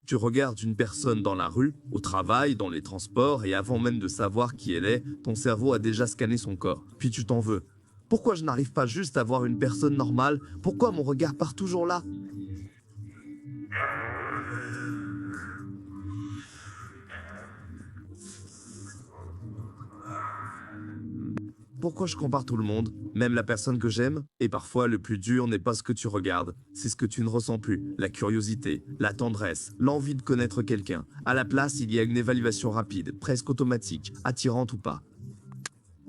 Tu regardes une personne dans la rue, au travail, dans les transports, et avant même de savoir qui elle est, ton cerveau a déjà scanné son corps. Puis tu t'en veux. Pourquoi je n'arrive pas juste à voir une personne normale? Pourquoi mon regard part toujours là? Pourquoi je compare tout le monde, même la personne que j'aime? Et parfois, le plus dur n'est pas ce que tu regardes, c'est ce que tu ne ressens plus. La curiosité, la tendresse, l'envie de connaître quelqu'un. À la place, il y a une évaluation rapide, presque automatique, attirante ou pas.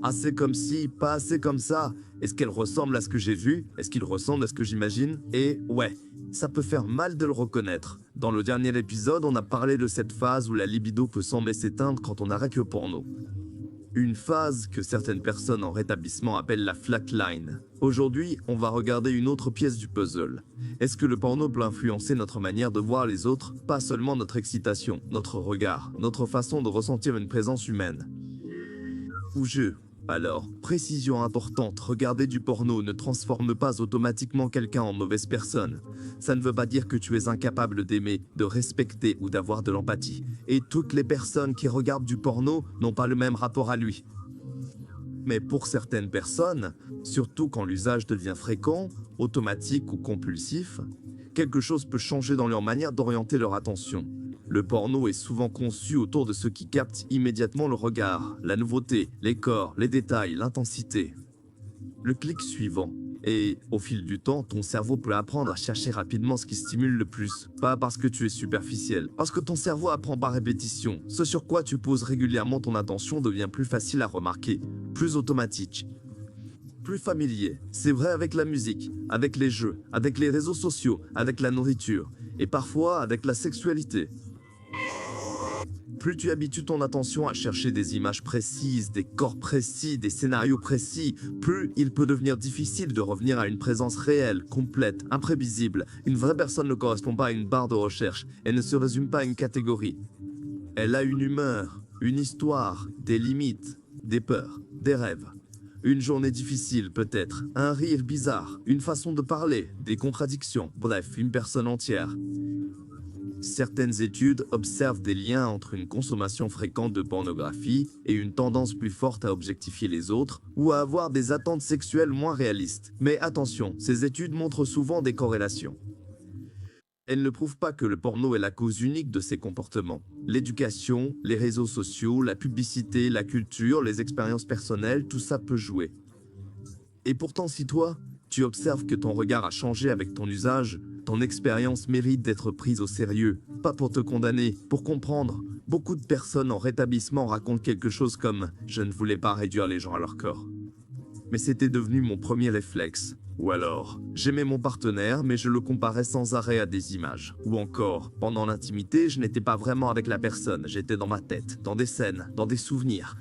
Assez comme si, pas assez comme ça. Est-ce qu'elle ressemble à ce que j'ai vu? Est-ce qu'il ressemble à ce que j'imagine? Et ouais, ça peut faire mal de le reconnaître. Dans le dernier épisode, on a parlé de cette phase où la libido peut sembler s'éteindre quand on arrête le porno. Une phase que certaines personnes en rétablissement appellent la flatline. Aujourd'hui, on va regarder une autre pièce du puzzle. Est-ce que le porno peut influencer notre manière de voir les autres? Pas seulement notre excitation, notre regard, notre façon de ressentir une présence humaine. Ou je. Alors, précision importante, regarder du porno ne transforme pas automatiquement quelqu'un en mauvaise personne. Ça ne veut pas dire que tu es incapable d'aimer, de respecter ou d'avoir de l'empathie. Et toutes les personnes qui regardent du porno n'ont pas le même rapport à lui. Mais pour certaines personnes, surtout quand l'usage devient fréquent, automatique ou compulsif, quelque chose peut changer dans leur manière d'orienter leur attention. Le porno est souvent conçu autour de ce qui capte immédiatement le regard, la nouveauté, les corps, les détails, l'intensité. Le clic suivant. Et au fil du temps, ton cerveau peut apprendre à chercher rapidement ce qui stimule le plus. Pas parce que tu es superficiel, parce que ton cerveau apprend par répétition. Ce sur quoi tu poses régulièrement ton attention devient plus facile à remarquer, plus automatique, plus familier. C'est vrai avec la musique, avec les jeux, avec les réseaux sociaux, avec la nourriture, et parfois avec la sexualité. Plus tu habitues ton attention à chercher des images précises, des corps précis, des scénarios précis, plus il peut devenir difficile de revenir à une présence réelle, complète, imprévisible. Une vraie personne ne correspond pas à une barre de recherche, elle ne se résume pas à une catégorie. Elle a une humeur, une histoire, des limites, des peurs, des rêves. Une journée difficile peut-être, un rire bizarre, une façon de parler, des contradictions, bref, une personne entière. Certaines études observent des liens entre une consommation fréquente de pornographie et une tendance plus forte à objectifier les autres ou à avoir des attentes sexuelles moins réalistes. Mais attention, ces études montrent souvent des corrélations. Elles ne prouvent pas que le porno est la cause unique de ces comportements. L'éducation, les réseaux sociaux, la publicité, la culture, les expériences personnelles, tout ça peut jouer. Et pourtant, si toi, tu observes que ton regard a changé avec ton usage, ton expérience mérite d'être prise au sérieux, pas pour te condamner, pour comprendre. Beaucoup de personnes en rétablissement racontent quelque chose comme « je ne voulais pas réduire les gens à leur corps ». Mais c'était devenu mon premier réflexe. Ou alors, j'aimais mon partenaire, mais je le comparais sans arrêt à des images. Ou encore, pendant l'intimité, je n'étais pas vraiment avec la personne, j'étais dans ma tête, dans des scènes, dans des souvenirs.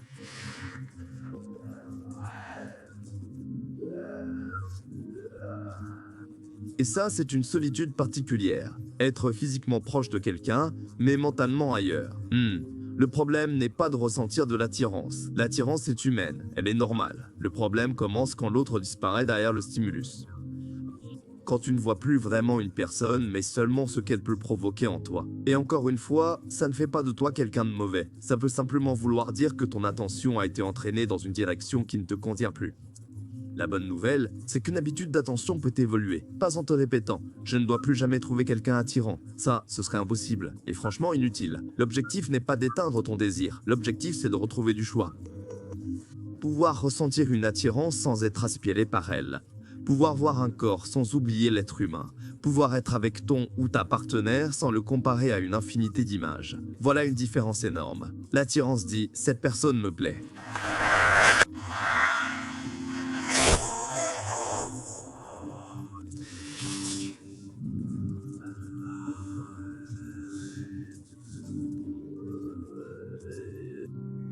Et ça, c'est une solitude particulière. Être physiquement proche de quelqu'un, mais mentalement ailleurs. Le problème n'est pas de ressentir de l'attirance. L'attirance est humaine, elle est normale. Le problème commence quand l'autre disparaît derrière le stimulus. Quand tu ne vois plus vraiment une personne, mais seulement ce qu'elle peut provoquer en toi. Et encore une fois, ça ne fait pas de toi quelqu'un de mauvais. Ça peut simplement vouloir dire que ton attention a été entraînée dans une direction qui ne te convient plus. La bonne nouvelle, c'est qu'une habitude d'attention peut évoluer, pas en te répétant « je ne dois plus jamais trouver quelqu'un attirant ». Ça, ce serait impossible, et franchement inutile. L'objectif n'est pas d'éteindre ton désir, l'objectif c'est de retrouver du choix. Pouvoir ressentir une attirance sans être aspiré par elle. Pouvoir voir un corps sans oublier l'être humain. Pouvoir être avec ton ou ta partenaire sans le comparer à une infinité d'images. Voilà une différence énorme. L'attirance dit « cette personne me plaît ».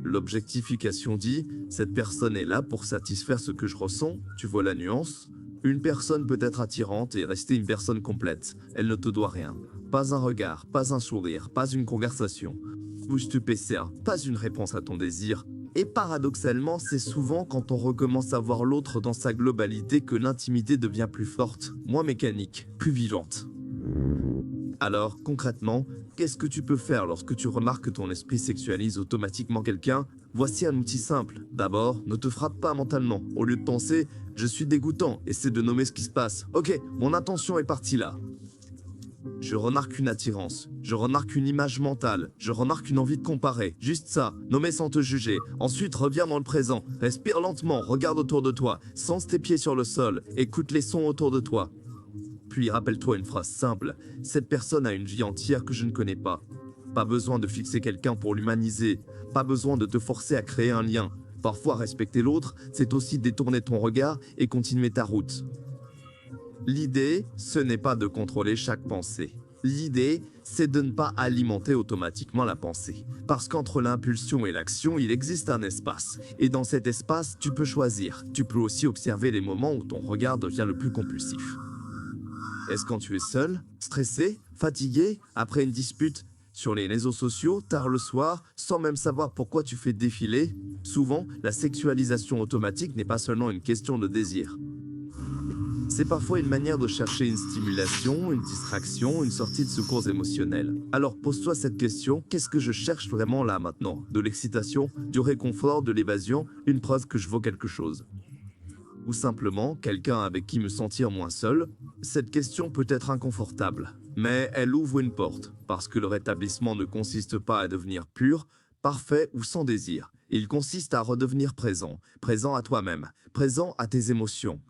L'objectification dit « cette personne est là pour satisfaire ce que je ressens ». Tu vois la nuance? Une personne peut être attirante et rester une personne complète. Elle ne te doit rien. Pas un regard, pas un sourire, pas une conversation. Bouge tu pas une réponse à ton désir. Et paradoxalement, c'est souvent quand on recommence à voir l'autre dans sa globalité que l'intimité devient plus forte, moins mécanique, plus vivante. Alors, concrètement, qu'est-ce que tu peux faire lorsque tu remarques que ton esprit sexualise automatiquement quelqu'un? Voici un outil simple. D'abord, ne te frappe pas mentalement. Au lieu de penser « je suis dégoûtant », essaie de nommer ce qui se passe. Ok, mon attention est partie là. Je remarque une attirance, je remarque une image mentale, je remarque une envie de comparer. Juste ça, nommer sans te juger. Ensuite, reviens dans le présent. Respire lentement, regarde autour de toi, sens tes pieds sur le sol, écoute les sons autour de toi. Puis rappelle-toi une phrase simple. Cette personne a une vie entière que je ne connais pas. Pas besoin de fixer quelqu'un pour l'humaniser. Pas besoin de te forcer à créer un lien. Parfois, respecter l'autre, c'est aussi détourner ton regard et continuer ta route. L'idée, ce n'est pas de contrôler chaque pensée. L'idée, c'est de ne pas alimenter automatiquement la pensée. Parce qu'entre l'impulsion et l'action, il existe un espace. Et dans cet espace, tu peux choisir. Tu peux aussi observer les moments où ton regard devient le plus compulsif. Est-ce quand tu es seul, stressé, fatigué, après une dispute, sur les réseaux sociaux, tard le soir, sans même savoir pourquoi tu fais défiler? Souvent, la sexualisation automatique n'est pas seulement une question de désir. C'est parfois une manière de chercher une stimulation, une distraction, une sortie de secours émotionnel. Alors pose-toi cette question, qu'est-ce que je cherche vraiment là maintenant? De l'excitation, du réconfort, de l'évasion, une preuve que je vaux quelque chose? Ou simplement quelqu'un avec qui me sentir moins seul? Cette question peut être inconfortable, mais elle ouvre une porte, parce que le rétablissement ne consiste pas à devenir pur, parfait ou sans désir. Il consiste à redevenir présent, présent à toi-même, présent à tes émotions,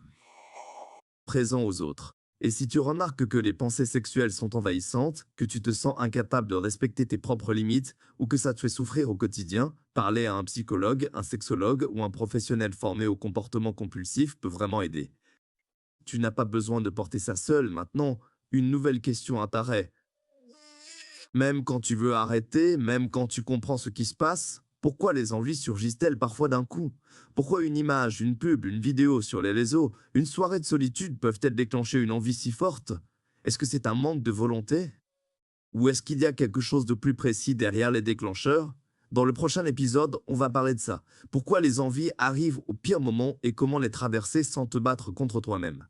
présent aux autres. Et si tu remarques que les pensées sexuelles sont envahissantes, que tu te sens incapable de respecter tes propres limites ou que ça te fait souffrir au quotidien, parler à un psychologue, un sexologue ou un professionnel formé au comportement compulsif peut vraiment aider. Tu n'as pas besoin de porter ça seul maintenant, une nouvelle question apparaît. Même quand tu veux arrêter, même quand tu comprends ce qui se passe, pourquoi les envies surgissent-elles parfois d'un coup? Pourquoi une image, une pub, une vidéo sur les réseaux, une soirée de solitude peuvent-elles déclencher une envie si forte? Est-ce que c'est un manque de volonté? Ou est-ce qu'il y a quelque chose de plus précis derrière les déclencheurs? Dans le prochain épisode, on va parler de ça. Pourquoi les envies arrivent au pire moment et comment les traverser sans te battre contre toi-même.